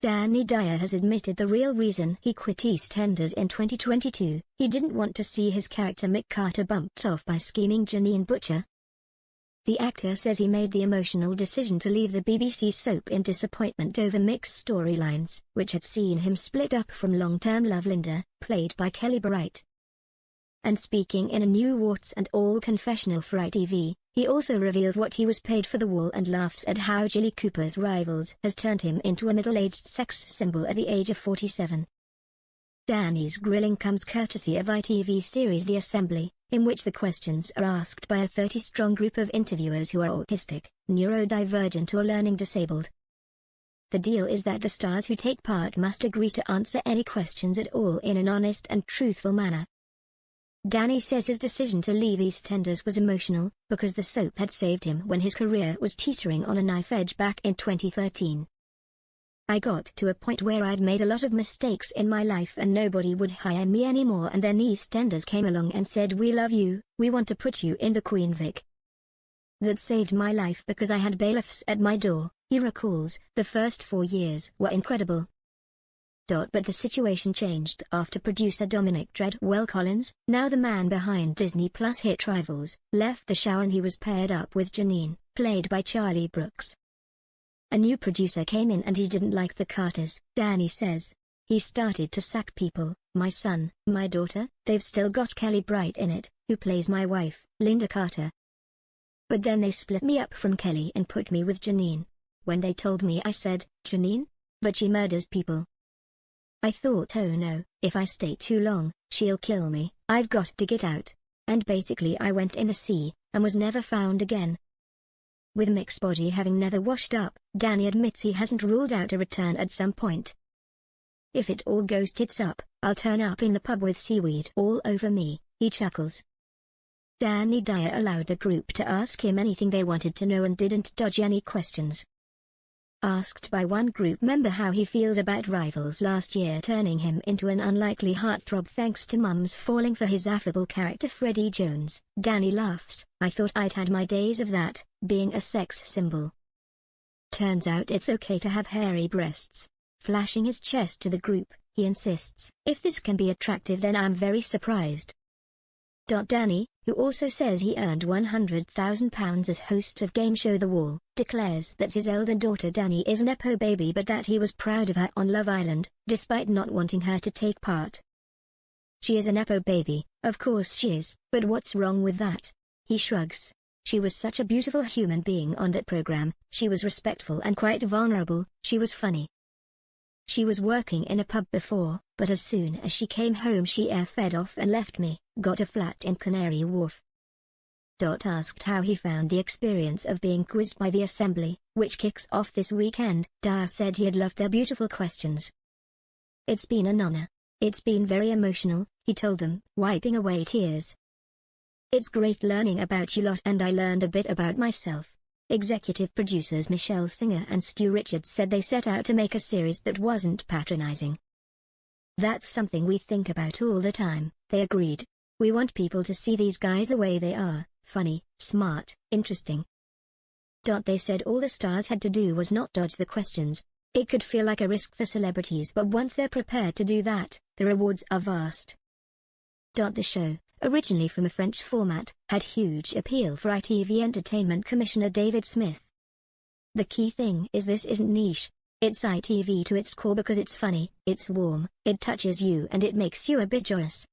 Dyer has admitted the real reason he quit EastEnders in 2022. He didn't want to see his character Mick Carter bumped off by scheming Janine Butcher. The actor says he made the emotional decision to leave the BBC soap in disappointment over Mick's storylines, which had seen him split up from long-term love Linda, played by Kelly Bright. And speaking in a new warts and all confessional for ITV, he also reveals what he was paid for The Wall and laughs at how Jilly Cooper's Rivals has turned him into a middle-aged sex symbol at the age of 47. Danny's grilling comes courtesy of ITV series The Assembly, in which the questions are asked by a 30-strong group of interviewers who are autistic, neurodivergent or learning disabled. The deal is that the stars who take part must agree to answer any questions at all in an honest and truthful manner. Danny says his decision to leave EastEnders was emotional, because the soap had saved him when his career was teetering on a knife edge back in 2013. "I got to a point where I'd made a lot of mistakes in my life and nobody would hire me anymore, and then EastEnders came along and said, 'We love you, we want to put you in the Queen Vic.' That saved my life because I had bailiffs at my door," he recalls. "The first 4 years were incredible. But the situation changed after producer Dominic Treadwell-Collins, now the man behind Disney Plus hit Rivals, left the show and he was paired up with Janine, played by Charlie Brooks. A new producer came in and he didn't like the Carters," Danny says. "He started to sack people, my son, my daughter, they've still got Kelly Bright in it, who plays my wife, Linda Carter. But then they split me up from Kelly and put me with Janine. When they told me, I said, 'Janine? But she murders people.' I thought, oh no, if I stay too long, she'll kill me, I've got to get out. And basically I went in the sea, and was never found again." With Mick's body having never washed up, Danny admits he hasn't ruled out a return at some point. "If it all goes tits up, I'll turn up in the pub with seaweed all over me," he chuckles. Danny Dyer allowed the group to ask him anything they wanted to know and didn't dodge any questions. Asked by one group member how he feels about Rivals last year turning him into an unlikely heartthrob thanks to mums falling for his affable character Freddie Jones, Danny laughs, "I thought I'd had my days of that, being a sex symbol. Turns out it's okay to have hairy breasts." Flashing his chest to the group, he insists, "If this can be attractive then I'm very surprised." Danny, who also says he earned £100,000 as host of game show The Wall, declares that his elder daughter Danny is a nepo baby but that he was proud of her on Love Island, despite not wanting her to take part. "She is a nepo baby, of course she is, but what's wrong with that?" He shrugs. "She was such a beautiful human being on that program, she was respectful and quite vulnerable, she was funny. She was working in a pub before, but as soon as she came home she air-fed off and left me, got a flat in Canary Wharf." Asked how he found the experience of being quizzed by The Assembly, which kicks off this weekend, Dyer said he had loved their beautiful questions. "It's been an honor. It's been very emotional," he told them, wiping away tears. "It's great learning about you lot and I learned a bit about myself." Executive producers Michelle Singer and Stu Richards said they set out to make a series that wasn't patronizing. "That's something we think about all the time," they agreed. "We want people to see these guys the way they are, funny, smart, interesting." They said all the stars had to do was not dodge the questions. It could feel like a risk for celebrities, but once they're prepared to do that, the rewards are vast. The show, originally from a French format, had huge appeal for ITV Entertainment Commissioner David Smith. "The key thing is this isn't niche. It's ITV to its core because it's funny, it's warm, it touches you and it makes you a bit joyous.